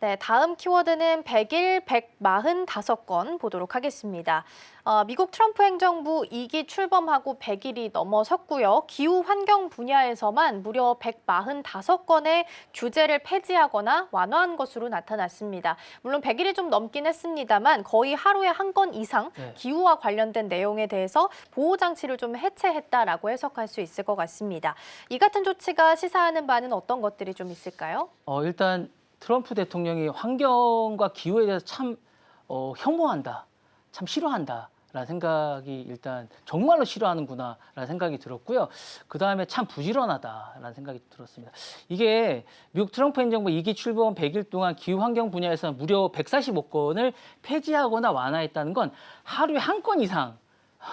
네, 다음 키워드는 100일 145건 보도록 하겠습니다. 미국 트럼프 행정부 2기 출범하고 100일이 넘어섰고요. 기후 환경 분야에서만 무려 145건의 규제를 폐지하거나 완화한 것으로 나타났습니다. 물론 100일이 좀 넘긴 했습니다만 거의 하루에 한 건 이상 기후와 관련된 내용에 대해서 보호장치를 좀 해체했다라고 해석할 수 있을 것 같습니다. 이 같은 조치가 시사하는 바는 어떤 것들이 좀 있을까요? 일단 트럼프 대통령이 환경과 기후에 대해서 참 혐오한다, 참 싫어한다라는 생각이 일단 정말로 싫어하는구나라는 생각이 들었고요. 그다음에 참 부지런하다라는 생각이 들었습니다. 이게 미국 트럼프 행정부 2기 출범 100일 동안 기후 환경 분야에서 무려 145건을 폐지하거나 완화했다는 건 하루에 한 건 이상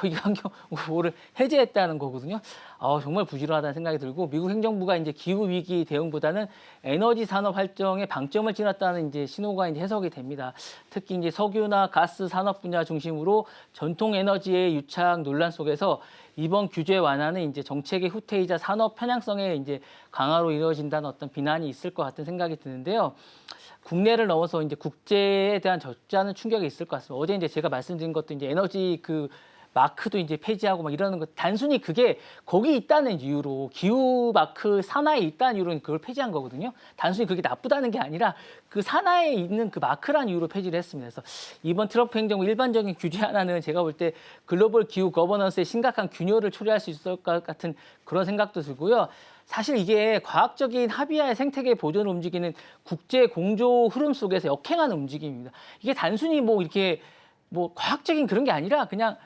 이 환경보호를 해제했다는 거거든요. 정말 부지런하다는 생각이 들고 미국 행정부가 이제 기후 위기 대응보다는 에너지 산업 활동에 방점을 찍었다는 이제 신호가 이제 해석이 됩니다. 특히 이제 석유나 가스 산업 분야 중심으로 전통 에너지의 유착 논란 속에서 이번 규제 완화는 이제 정책의 후퇴이자 산업 편향성의 이제 강화로 이루어진다는 어떤 비난이 있을 것 같은 생각이 드는데요. 국내를 넘어서 이제 국제에 대한 적잖은 충격이 있을 것 같습니다. 어제 이제 제가 말씀드린 것도 이제 에너지 마크도 이제 폐지하고 막 이러는 거 단순히 그게 거기 있다는 이유로 기후 마크 산하에 있다는 이유로 그걸 폐지한 거거든요. 단순히 그게 나쁘다는 게 아니라 그 산하에 있는 그 마크란 이유로 폐지를 했습니다. 그래서 이번 트럼프 행정부 일반적인 규제 하나는 제가 볼 때 글로벌 기후 거버넌스에 심각한 균열을 초래할 수 있을 것 같은 그런 생각도 들고요. 사실 이게 과학적인 합의하에 생태계 보존을 움직이는 국제 공조 흐름 속에서 역행하는 움직임입니다. 이게 단순히 뭐 이렇게 뭐 과학적인 그런 게 아니라 그냥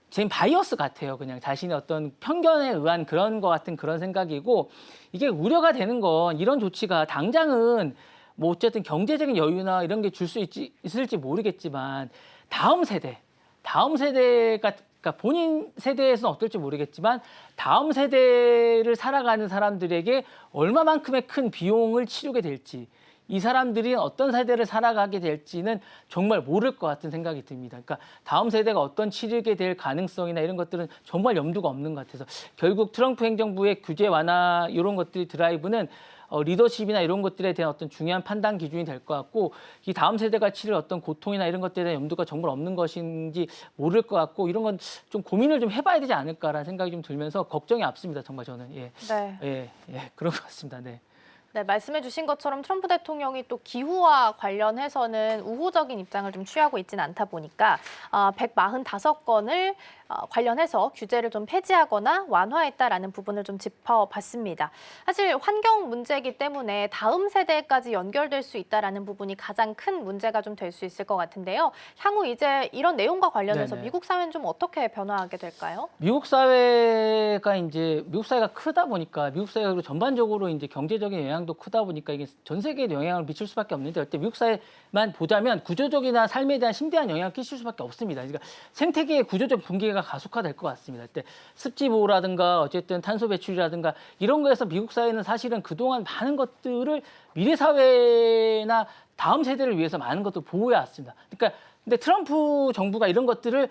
지금 바이어스 같아요. 그냥 자신의 어떤 편견에 의한 그런 것 같은 그런 생각이고 이게 우려가 되는 건 이런 조치가 당장은 뭐 어쨌든 경제적인 여유나 이런 게 줄 수 있을지 모르겠지만 다음 세대가 그러니까 본인 세대에서는 어떨지 모르겠지만 다음 세대를 살아가는 사람들에게 얼마만큼의 큰 비용을 치르게 될지 이 사람들이 어떤 세대를 살아가게 될지는 정말 모를 것 같은 생각이 듭니다. 그러니까 다음 세대가 어떤 치르게 될 가능성이나 이런 것들은 정말 염두가 없는 것 같아서 결국 트럼프 행정부의 규제 완화 이런 것들이 드라이브는 리더십이나 이런 것들에 대한 어떤 중요한 판단 기준이 될 것 같고 이 다음 세대가 치를 어떤 고통이나 이런 것들에 대한 염두가 정말 없는 것인지 모를 것 같고 이런 건 좀 고민을 좀 해봐야 되지 않을까라는 생각이 좀 들면서 걱정이 앞섭니다. 정말 저는 그런 것 같습니다. 네. 네, 말씀해 주신 것처럼 트럼프 대통령이 또 기후와 관련해서는 우호적인 입장을 좀 취하고 있지는 않다 보니까 145건을 관련해서 규제를 좀 폐지하거나 완화했다라는 부분을 좀 짚어봤습니다. 사실 환경 문제이기 때문에 다음 세대까지 연결될 수 있다라는 부분이 가장 큰 문제가 좀 될 수 있을 것 같은데요. 향후 이제 이런 내용과 관련해서 네네. 미국 사회는 좀 어떻게 변화하게 될까요? 미국 사회가 크다 보니까 미국 사회가 전반적으로 이제 경제적인 영향도 크다 보니까 이게 전 세계에 영향을 미칠 수밖에 없는데 어때 미국 사회만 보자면 구조적이나 삶에 대한 심대한 영향을 끼칠 수밖에 없습니다. 그러니까 생태계의 구조적 붕괴가 가속화될 것 같습니다. 그때 습지 보호라든가 어쨌든 탄소 배출이라든가 이런 거에서 미국 사회는 사실은 그동안 많은 것들을 미래 사회나 다음 세대를 위해서 많은 것들을 보호해 왔습니다. 그러니까 근데 트럼프 정부가 이런 것들을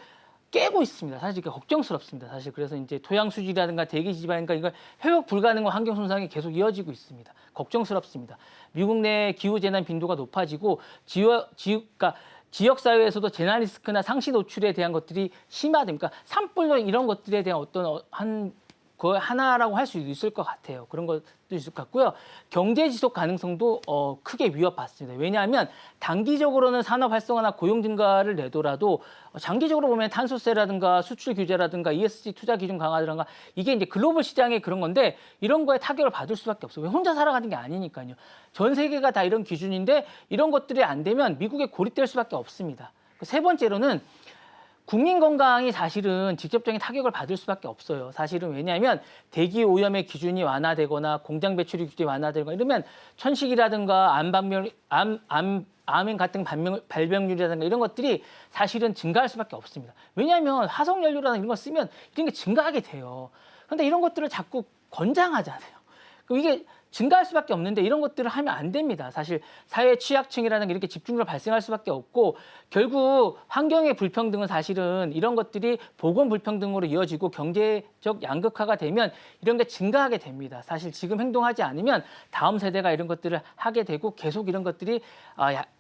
깨고 있습니다. 사실 이게 걱정스럽습니다. 사실 그래서 이제 토양 수질이라든가 대기 지방인가 이걸 회복 불가능한 환경 손상이 계속 이어지고 있습니다. 걱정스럽습니다. 미국 내 기후 재난 빈도가 높아지고 그러니까 지역 사회에서도 재난 리스크나 상시 노출에 대한 것들이 심화됩니까? 산불로 이런 것들에 대한 어떤 그 하나라고 할 수 있을 것 같아요. 그런 것도 있을 것 같고요. 경제 지속 가능성도 크게 위협받습니다. 왜냐하면 단기적으로는 산업 활성화나 고용 증가를 내더라도 장기적으로 보면 탄소세라든가 수출 규제라든가 ESG 투자 기준 강화라든가 이게 이제 글로벌 시장의 그런 건데 이런 거에 타격을 받을 수밖에 없어요. 왜 혼자 살아가는 게 아니니까요. 전 세계가 다 이런 기준인데 이런 것들이 안 되면 미국에 고립될 수밖에 없습니다. 세 번째로는 국민 건강이 사실은 직접적인 타격을 받을 수밖에 없어요. 사실은 왜냐하면 대기 오염의 기준이 완화되거나 공장 배출이 규제 완화되거나 이러면 천식이라든가 암 같은 발병률이라든가 이런 것들이 사실은 증가할 수밖에 없습니다. 왜냐하면 화석 연료라는 이런 걸 쓰면 이런 게 증가하게 돼요. 그런데 이런 것들을 자꾸 권장하잖아요. 그럼 이게 증가할 수밖에 없는데 이런 것들을 하면 안 됩니다. 사실 사회 취약층이라는 게 이렇게 집중적으로 발생할 수밖에 없고 결국 환경의 불평등은 사실은 이런 것들이 보건 불평등으로 이어지고 경제적 양극화가 되면 이런 게 증가하게 됩니다. 사실 지금 행동하지 않으면 다음 세대가 이런 것들을 하게 되고 계속 이런 것들이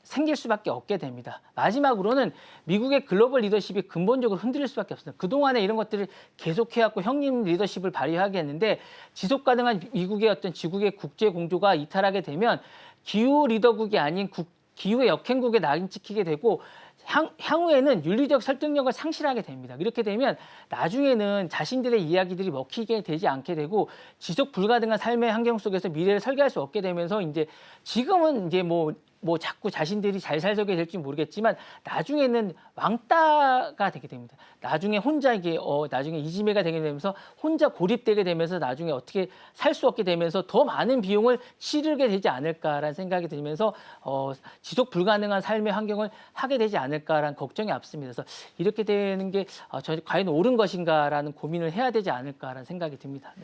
생길 수밖에 없게 됩니다. 마지막으로는 미국의 글로벌 리더십이 근본적으로 흔들릴 수밖에 없습니다. 그동안에 이런 것들을 계속해왔고 형님 리더십을 발휘하게 했는데 지속 가능한 미국의 어떤 지국의 국제 공조가 이탈하게 되면 기후 리더국이 아닌 기후의 역행국에 낙인 찍히게 되고 향후에는 윤리적 설득력을 상실하게 됩니다. 이렇게 되면 나중에는 자신들의 이야기들이 먹히게 되지 않게 되고 지속 불가능한 삶의 환경 속에서 미래를 설계할 수 없게 되면서 이제 지금은 이제 뭐 자꾸 자신들이 잘 살게 될지 모르겠지만 나중에는 왕따가 되게 됩니다. 나중에 혼자 이게 나중에 이지매가 되게 되면서 혼자 고립되게 되면서 나중에 어떻게 살 수 없게 되면서 더 많은 비용을 치르게 되지 않을까라는 생각이 들면서 지속 불가능한 삶의 환경을 하게 되지 않을까라는 걱정이 앞섭니다. 그래서 이렇게 되는 게 과연 옳은 것인가라는 고민을 해야 되지 않을까라는 생각이 듭니다. 네.